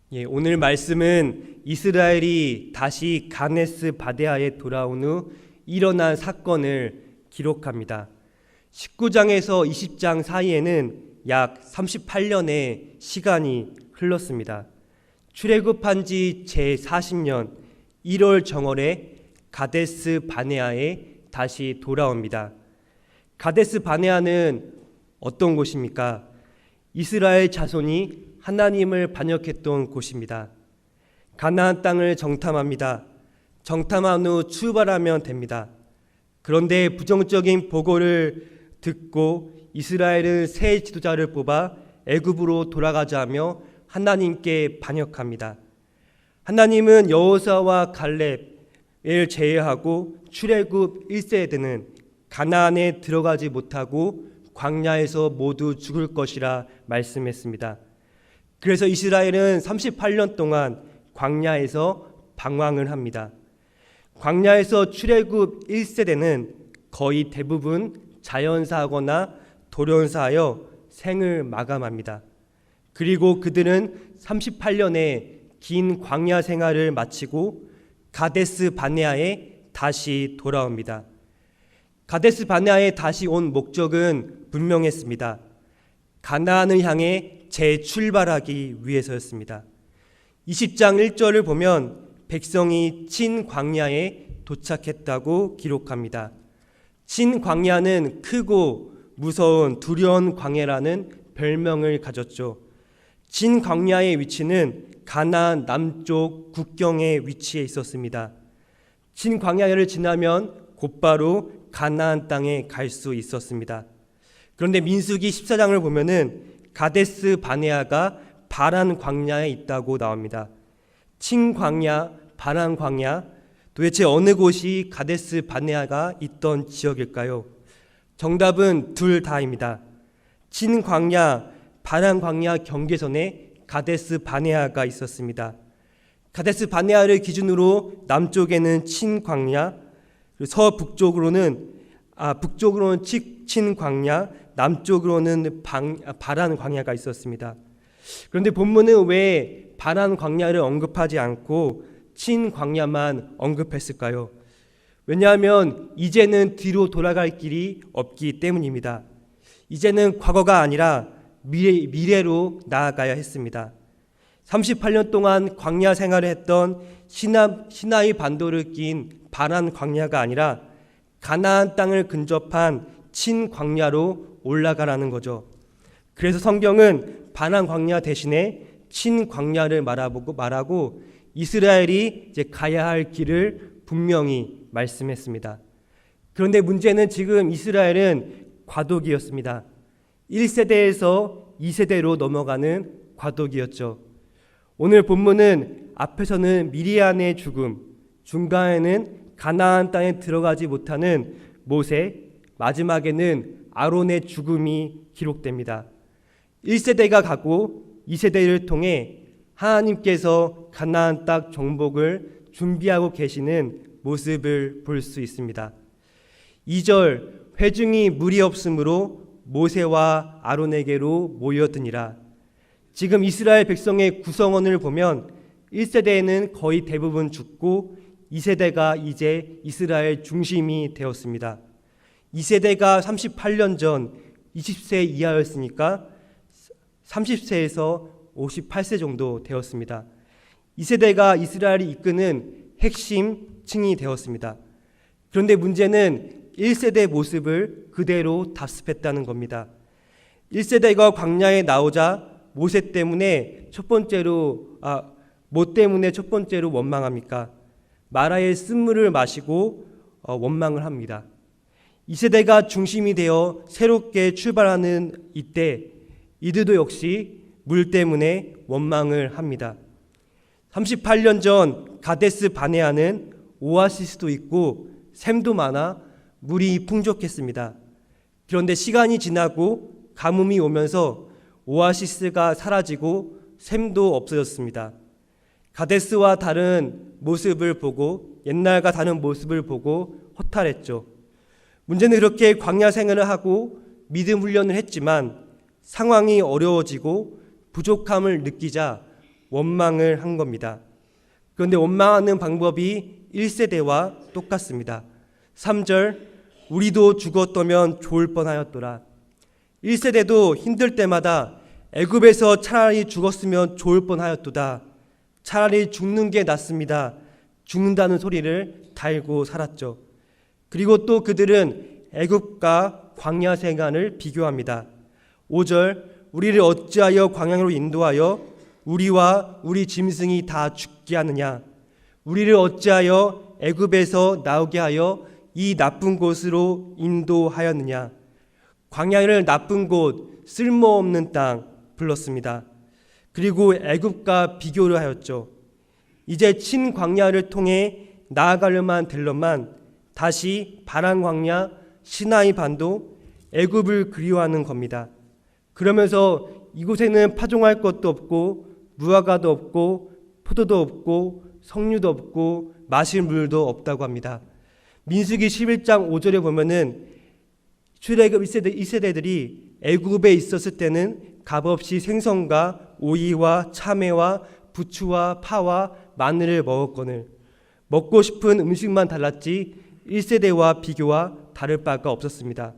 오늘 말씀은 이스라엘이 다시 가데스 바네아에 돌아온 후 일어난 사건을 기록합니다. 19장에서 20장 사이에는 약 38년의 시간이 흘렀습니다. 출애굽한 지 제40년 1월 정월에 가데스 바네아에 다시 돌아옵니다. 가데스 바네아는 어떤 곳입니까? 이스라엘 자손이 하나님을 반역했던 곳입니다. 가나안 땅을 정탐합니다. 정탐한 후 출발하면 됩니다. 그런데 부정적인 보고를 듣고 이스라엘은 새 지도자를 뽑아 애굽으로 돌아가자 하며 하나님께 반역합니다. 하나님은 여호수아와 갈렙을 제외하고 출애굽 1세대는 가나안에 들어가지 못하고 광야에서 모두 죽을 것이라 말씀했습니다. 그래서 이스라엘은 38년 동안 광야에서 방황을 합니다. 광야에서 출애굽 1세대는 거의 대부분 자연사하거나 돌연사하여 생을 마감합니다. 그리고 그들은 38년의 긴 광야 생활을 마치고 가데스 바네아에 다시 돌아옵니다. 가데스 바네아에 다시 온 목적은 분명했습니다. 가나안을 향해 재출발하기 위해서였습니다. 20장 1절을 보면 백성이 친 광야에 도착했다고 기록합니다. 친 광야는 크고 무서운 두려운 광야라는 별명을 가졌죠. 친 광야의 위치는 가나안 남쪽 국경에 위치해 있었습니다. 친 광야를 지나면 곧바로 가나안 땅에 갈 수 있었습니다. 그런데 민수기 14장을 보면은 가데스 바네아가 바란 광야에 있다고 나옵니다. 친 광야, 바란 광야, 도대체 어느 곳이 가데스 바네아가 있던 지역일까요? 정답은 둘 다입니다. 친 광야, 바란 광야 경계선에 가데스 바네아가 있었습니다. 가데스 바네아를 기준으로 남쪽에는 친 광야, 북쪽으로는 친 광야, 남쪽으로는 바란 광야가 있었습니다. 그런데 본문은 왜 바란 광야를 언급하지 않고 친 광야만 언급했을까요? 왜냐하면 이제는 뒤로 돌아갈 길이 없기 때문입니다. 이제는 과거가 아니라 미래로 나아가야 했습니다. 38년 동안 광야 생활을 했던 시나이 반도를 낀 바란 광야가 아니라 가나안 땅을 근접한 친 광야로 올라가라는 거죠. 그래서 성경은 바란 광야 대신에 친 광야를 말하고 이스라엘이 이제 가야 할 길을 분명히 말씀했습니다. 그런데 문제는 지금 이스라엘은 과도기였습니다. 1세대에서 2세대로 넘어가는 과도기였죠. 오늘 본문은 앞에서는 미리암의 죽음, 중간에는 가나안 땅에 들어가지 못하는 모세, 마지막에는 아론의 죽음이 기록됩니다. 1세대가 가고 2세대를 통해 하나님께서 가나안 땅 정복을 준비하고 계시는 모습을 볼 수 있습니다. 2절, 회중이 무리 없으므로 모세와 아론에게로 모여드니라. 지금 이스라엘 백성의 구성원을 보면 1세대에는 거의 대부분 죽고 2세대가 이제 이스라엘 중심이 되었습니다. 2세대가 38년 전 20세 이하였으니까 30세에서 58세 정도 되었습니다. 2세대가 이스라엘이 이끄는 핵심층이 되었습니다. 그런데 문제는 1세대 모습을 그대로 답습했다는 겁니다. 1세대가 광야에 나오자 모세 때문에 첫 번째로 원망합니까? 마라의 쓴물을 마시고 원망을 합니다. 2세대가 중심이 되어 새롭게 출발하는 이때 이들도 역시 물 때문에 원망을 합니다. 38년 전 가데스 바네아는 오아시스도 있고 샘도 많아 물이 풍족했습니다. 그런데 시간이 지나고 가뭄이 오면서 오아시스가 사라지고 샘도 없어졌습니다. 가데스와 다른 모습을 보고 옛날과 다른 모습을 보고 허탈했죠. 문제는 그렇게 광야 생활을 하고 믿음 훈련을 했지만 상황이 어려워지고 부족함을 느끼자 원망을 한 겁니다. 그런데 원망하는 방법이 1세대와 똑같습니다. 3절, 우리도 죽었더면 좋을 뻔하였더라. 1세대도 힘들 때마다 애굽에서 차라리 죽었으면 좋을 뻔하였도다. 차라리 죽는 게 낫습니다. 죽는다는 소리를 달고 살았죠. 그리고 또 그들은 애굽과 광야 생활을 비교합니다. 5절, 우리를 어찌하여 광야로 인도하여 우리와 우리 짐승이 다 죽게 하느냐. 우리를 어찌하여 애굽에서 나오게 하여 이 나쁜 곳으로 인도하였느냐. 광야를 나쁜 곳, 쓸모없는 땅 불렀습니다. 그리고 애굽과 비교를 하였죠. 이제 친광야를 통해 나아가려만 들러만 다시 바란 광야, 시나이 반도, 애굽을 그리워하는 겁니다. 그러면서 이곳에는 파종할 것도 없고 무화과도 없고 포도도 없고 석류도 없고 마실 물도 없다고 합니다. 민수기 11장 5절에 보면은 출애굽 1세대들이 애굽에 있었을 때는 값없이 생선과 오이와 참외와 부추와 파와 마늘을 먹었거늘 먹고 싶은 음식만 달랐지 1세대와 비교와 다를 바가 없었습니다.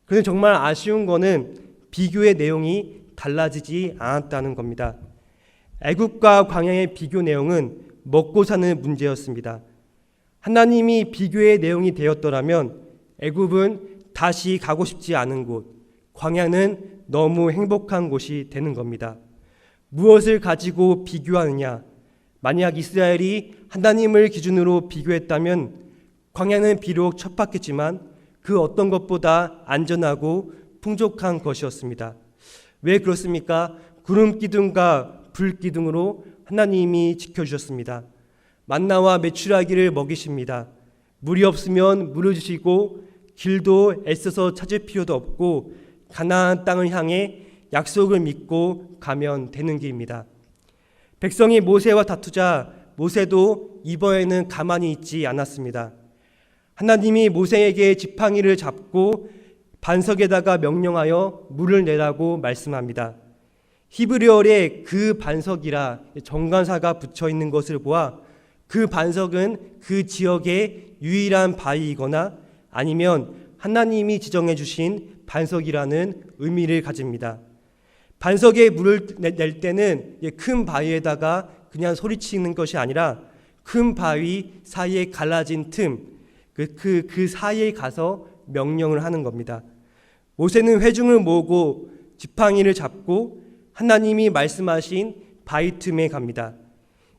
그런데 정말 아쉬운 거는 비교의 내용이 달라지지 않았다는 겁니다. 애굽과 광야의 비교 내용은 먹고 사는 문제였습니다. 하나님이 비교의 내용이 되었더라면 애굽은 다시 가고 싶지 않은 곳, 광야는 너무 행복한 곳이 되는 겁니다. 무엇을 가지고 비교하느냐? 만약 이스라엘이 하나님을 기준으로 비교했다면 광야는 비록 척박했지만 그 어떤 것보다 안전하고 풍족한 것이었습니다. 왜 그렇습니까? 구름 기둥과 불 기둥으로 하나님이 지켜주셨습니다. 만나와 메추라기를 먹이십니다. 물이 없으면 물을 주시고 길도 애써서 찾을 필요도 없고 가나안 땅을 향해 약속을 믿고 가면 되는 길입니다. 백성이 모세와 다투자 모세도 이번에는 가만히 있지 않았습니다. 하나님이 모세에게 지팡이를 잡고 반석에다가 명령하여 물을 내라고 말씀합니다. 히브리어에 그 반석이라 정관사가 붙여 있는 것을 보아 그 반석은 그 지역의 유일한 바위이거나 아니면 하나님이 지정해 주신 반석이라는 의미를 가집니다. 반석에 물을 낼 때는 큰 바위에다가 그냥 소리치는 것이 아니라 큰 바위 사이에 갈라진 틈, 그 사이에 가서 명령을 하는 겁니다. 모세는 회중을 모으고 지팡이를 잡고 하나님이 말씀하신 바위 틈에 갑니다.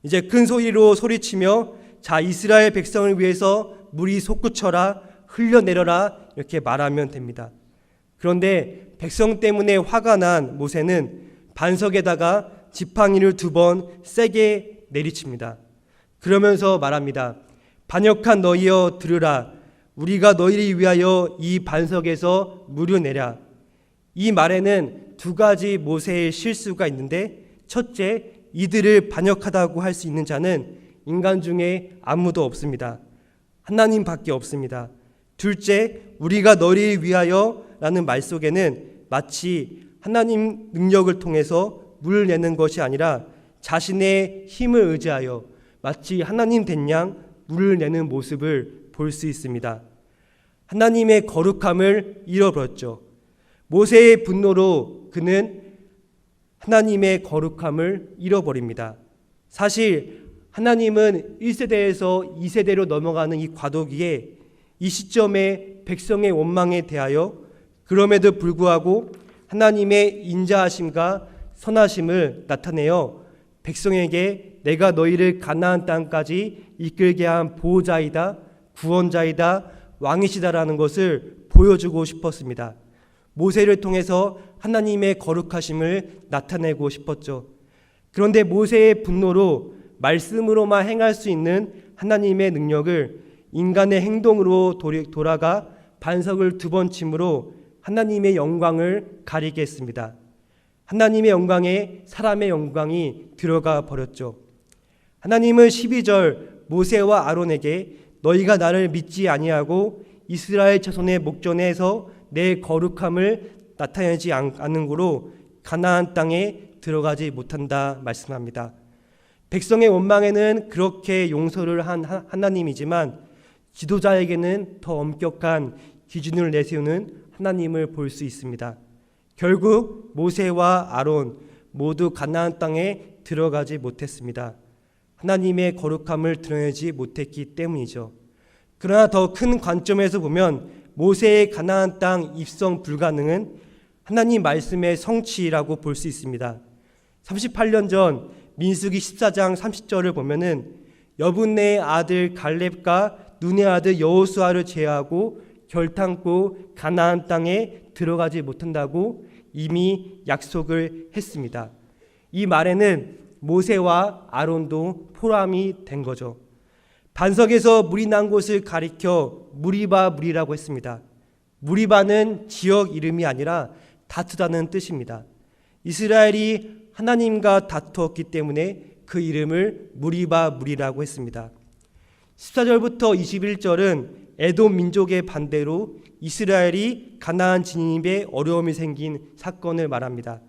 이제 큰 소리로 소리치며 자 이스라엘 백성을 위해서 물이 솟구쳐라 흘려내려라 이렇게 말하면 됩니다. 그런데 백성 때문에 화가 난 모세는 반석에다가 지팡이를 2번 세게 내리칩니다. 그러면서 말합니다. 반역한 너희여 들으라. 우리가 너희를 위하여 이 반석에서 물을 내랴. 이 말에는 2가지 모세의 실수가 있는데 첫째, 이들을 반역하다고 할 수 있는 자는 인간 중에 아무도 없습니다. 하나님밖에 없습니다. 둘째, 우리가 너희를 위하여 라는 말 속에는 마치 하나님 능력을 통해서 물을 내는 것이 아니라 자신의 힘을 의지하여 마치 하나님 된 양 물을 내는 모습을 볼 수 있습니다. 하나님의 거룩함을 잃어버렸죠. 모세의 분노로 그는 하나님의 거룩함을 잃어버립니다. 사실 하나님은 1세대에서 2세대로 넘어가는 이 과도기에 이 시점에 백성의 원망에 대하여 그럼에도 불구하고 하나님의 인자하심과 선하심을 나타내어 백성에게 내가 너희를 가나안 땅까지 이끌게 한 보호자이다, 구원자이다, 왕이시다라는 것을 보여주고 싶었습니다. 모세를 통해서 하나님의 거룩하심을 나타내고 싶었죠. 그런데 모세의 분노로 말씀으로만 행할 수 있는 하나님의 능력을 인간의 행동으로 돌아가 반석을 2번 침으로 하나님의 영광을 가리게 했습니다. 하나님의 영광에 사람의 영광이 들어가 버렸죠. 하나님은 12절 모세와 아론에게 너희가 나를 믿지 아니하고 이스라엘 자손의 목전에서 내 거룩함을 나타내지 않는 거로 가나안 땅에 들어가지 못한다 말씀합니다. 백성의 원망에는 그렇게 용서를 한 하나님이지만 지도자에게는 더 엄격한 기준을 내세우는 하나님을 볼 수 있습니다. 결국 모세와 아론 모두 가나안 땅에 들어가지 못했습니다. 하나님의 거룩함을 드러내지 못했기 때문이죠. 그러나 더 큰 관점에서 보면 모세의 가나안 땅 입성 불가능은 하나님 말씀의 성취라고 볼 수 있습니다. 38년 전 민수기 14장 30절을 보면은 여분네의 아들 갈렙과 눈의 아들 여호수아를 제하고 결탄코 가나안 땅에 들어가지 못한다고 이미 약속을 했습니다. 이 말에는 모세와 아론도 포함이 된 거죠. 반석에서 물이 난 곳을 가리켜 무리바 물이라고 했습니다. 무리바는 지역 이름이 아니라 다투다는 뜻입니다. 이스라엘이 하나님과 다투었기 때문에 그 이름을 무리바 물이라고 했습니다. 14절부터 21절은 에돔 민족의 반대로 이스라엘이 가나안 진입에 어려움이 생긴 사건을 말합니다.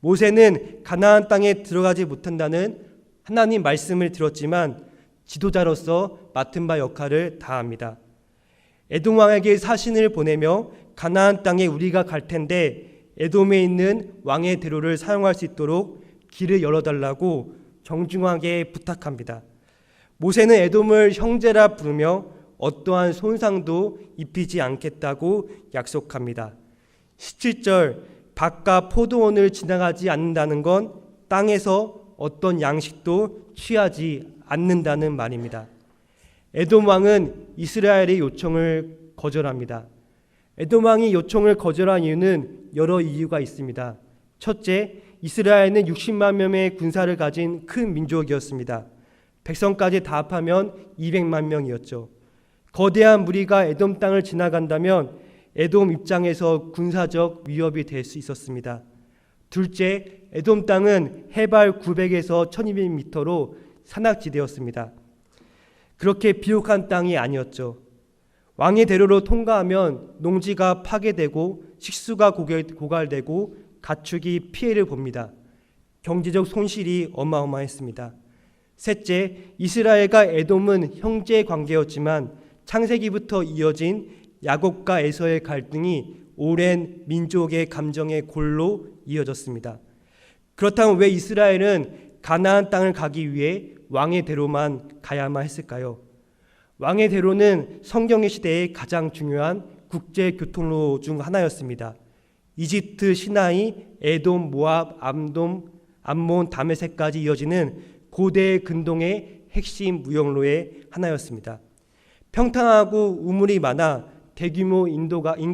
모세는 가나안 땅에 들어가지 못한다는 하나님 말씀을 들었지만 지도자로서 맡은 바 역할을 다합니다. 에돔 왕에게 사신을 보내며 가나안 땅에 우리가 갈 텐데 에돔에 있는 왕의 대로를 사용할 수 있도록 길을 열어달라고 정중하게 부탁합니다. 모세는 에돔을 형제라 부르며 어떠한 손상도 입히지 않겠다고 약속합니다. 17절 밭과 포도원을 지나가지 않는다는 건 땅에서 어떤 양식도 취하지 않는다는 말입니다. 에돔 왕은 이스라엘의 요청을 거절합니다. 에돔 왕이 요청을 거절한 이유는 여러 이유가 있습니다. 첫째, 이스라엘은 60만 명의 군사를 가진 큰 민족이었습니다. 백성까지 다 합하면 200만 명이었죠. 거대한 무리가 에돔 땅을 지나간다면 에돔 입장에서 군사적 위협이 될 수 있었습니다. 둘째, 에돔 땅은 해발 900에서 1200m로 산악지대였습니다. 그렇게 비옥한 땅이 아니었죠. 왕의 대로로 통과하면 농지가 파괴되고 식수가 고갈되고 가축이 피해를 봅니다. 경제적 손실이 어마어마했습니다. 셋째, 이스라엘과 에돔은 형제 관계였지만 창세기부터 이어진 야곱과 에서의 갈등이 오랜 민족의 감정의 골로 이어졌습니다. 그렇다면 왜 이스라엘은 가나안 땅을 가기 위해 왕의 대로만 가야만 했을까요? 왕의 대로는 성경의 시대에 가장 중요한 국제 교통로 중 하나였습니다. 이집트, 시나이, 에돔, 모압, 암몬, 다메섹까지 이어지는 고대 근동의 핵심 무역로의 하나였습니다. 평탄하고 우물이 많아 대규모 인구가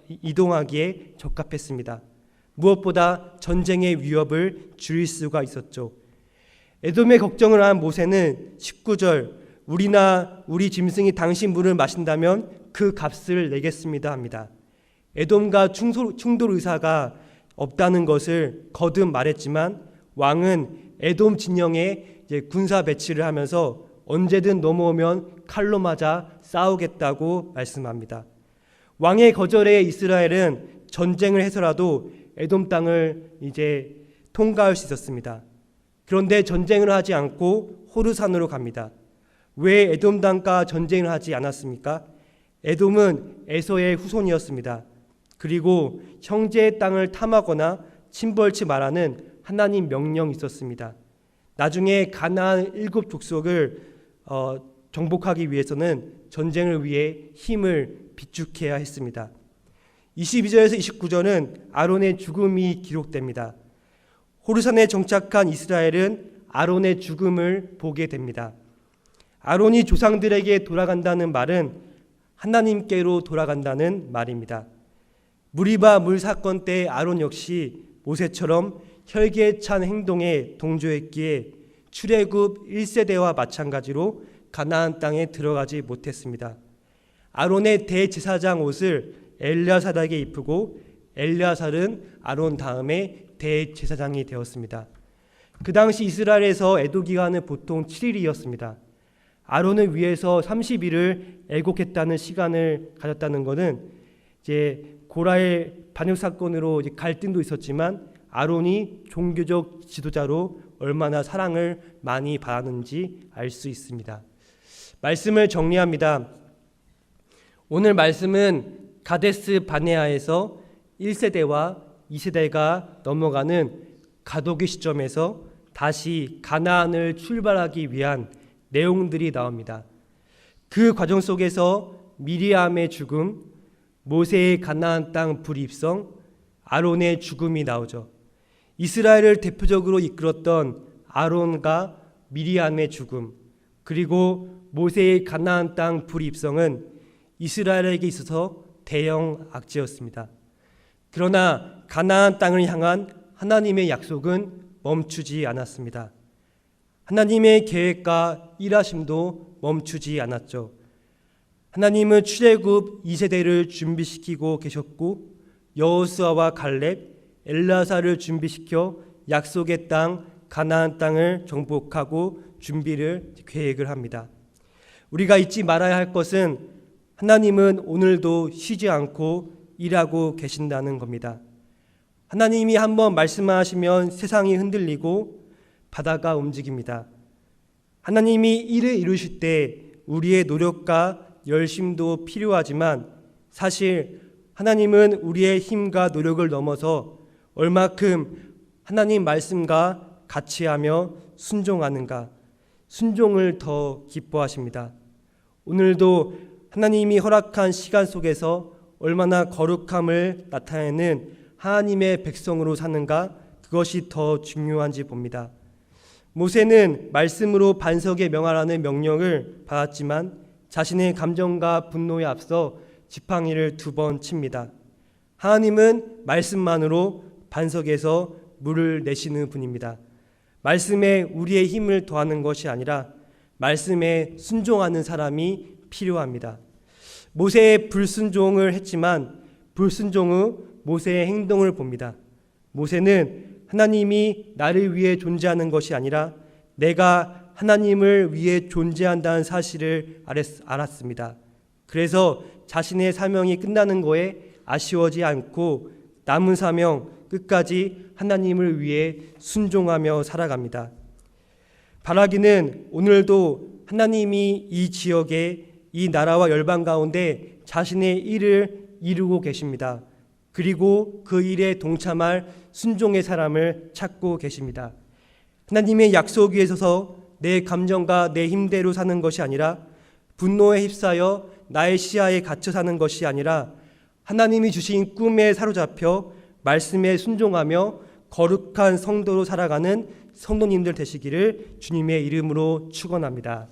이동하기에 적합했습니다. 무엇보다 전쟁의 위협을 줄일 수가 있었죠. 에돔의 걱정을 한 모세는 19절 우리나 우리 짐승이 당신 물을 마신다면 그 값을 내겠습니다 합니다. 에돔과 충돌 의사가 없다는 것을 거듭 말했지만 왕은 에돔 진영에 군사 배치를 하면서 언제든 넘어오면 칼로 맞아 싸우겠다고 말씀합니다. 왕의 거절에 이스라엘은 전쟁을 해서라도 에돔 땅을 통과할 수 있었습니다. 그런데 전쟁을 하지 않고 호르산으로 갑니다. 왜 에돔 땅과 전쟁을 하지 않았습니까? 에돔은 에서의 후손이었습니다. 그리고 형제의 땅을 탐하거나 침벌치 말하는 하나님 명령이 있었습니다. 나중에 가나안 7 족속을 정복하기 위해서는 전쟁을 위해 힘을 비축해야 했습니다. 22절에서 29절은 아론의 죽음이 기록됩니다. 호르산에 정착한 이스라엘은 아론의 죽음을 보게 됩니다. 아론이 조상들에게 돌아간다는 말은 하나님께로 돌아간다는 말입니다. 무리바 물 사건 때 아론 역시 모세처럼 혈기에 찬 행동에 동조했기에 출애굽 1세대와 마찬가지로 가나안 땅에 들어가지 못했습니다. 아론의 대제사장 옷을 엘리아살에게 입히고 엘리아살은 아론 다음에 대제사장이 되었습니다. 그 당시 이스라엘에서 애도 기간은 보통 7일이었습니다. 아론을 위해서 30일을 애곡했다는 시간을 가졌다는 것은 고라의 반역 사건으로 갈등도 있었지만 아론이 종교적 지도자로 얼마나 사랑을 많이 받았는지 알 수 있습니다. 말씀을 정리합니다. 오늘 말씀은 가데스 바네아에서 1세대와 2세대가 넘어가는 가독의 시점에서 다시 가나안을 출발하기 위한 내용들이 나옵니다. 그 과정 속에서 미리암의 죽음, 모세의 가나안 땅 불입성, 아론의 죽음이 나오죠. 이스라엘을 대표적으로 이끌었던 아론과 미리암의 죽음, 그리고 모세의 가나안 땅 불입성은 이스라엘에게 있어서 대형 악재였습니다. 그러나 가나안 땅을 향한 하나님의 약속은 멈추지 않았습니다. 하나님의 계획과 일하심도 멈추지 않았죠. 하나님은 출애굽 2세대를 준비시키고 계셨고 여호수아와 갈렙, 엘라사를 준비시켜 약속의 땅 가나안 땅을 정복하고 계획을 합니다. 우리가 잊지 말아야 할 것은 하나님은 오늘도 쉬지 않고 일하고 계신다는 겁니다. 하나님이 한번 말씀하시면 세상이 흔들리고 바다가 움직입니다. 하나님이 일을 이루실 때 우리의 노력과 열심도 필요하지만 사실 하나님은 우리의 힘과 노력을 넘어서 얼마큼 하나님 말씀과 같이 하며 순종하는가, 순종을 더 기뻐하십니다. 오늘도 하나님이 허락한 시간 속에서 얼마나 거룩함을 나타내는 하나님의 백성으로 사는가, 그것이 더 중요한지 봅니다. 모세는 말씀으로 반석에 명하라는 명령을 받았지만 자신의 감정과 분노에 앞서 지팡이를 2번 칩니다. 하나님은 말씀만으로 반석에서 물을 내시는 분입니다. 말씀에 우리의 힘을 더하는 것이 아니라 말씀에 순종하는 사람이 필요합니다. 모세의 불순종을 했지만 불순종 후 모세의 행동을 봅니다. 모세는 하나님이 나를 위해 존재하는 것이 아니라 내가 하나님을 위해 존재한다는 사실을 알았습니다. 그래서 자신의 사명이 끝나는 거에 아쉬워하지 않고 남은 사명 끝까지 하나님을 위해 순종하며 살아갑니다. 바라기는 오늘도 하나님이 이 지역에 이 나라와 열방 가운데 자신의 일을 이루고 계십니다. 그리고 그 일에 동참할 순종의 사람을 찾고 계십니다. 하나님의 약속 위에 서서 내 감정과 내 힘대로 사는 것이 아니라 분노에 휩싸여 나의 시야에 갇혀 사는 것이 아니라 하나님이 주신 꿈에 사로잡혀 말씀에 순종하며 거룩한 성도로 살아가는 성도님들 되시기를 주님의 이름으로 축원합니다.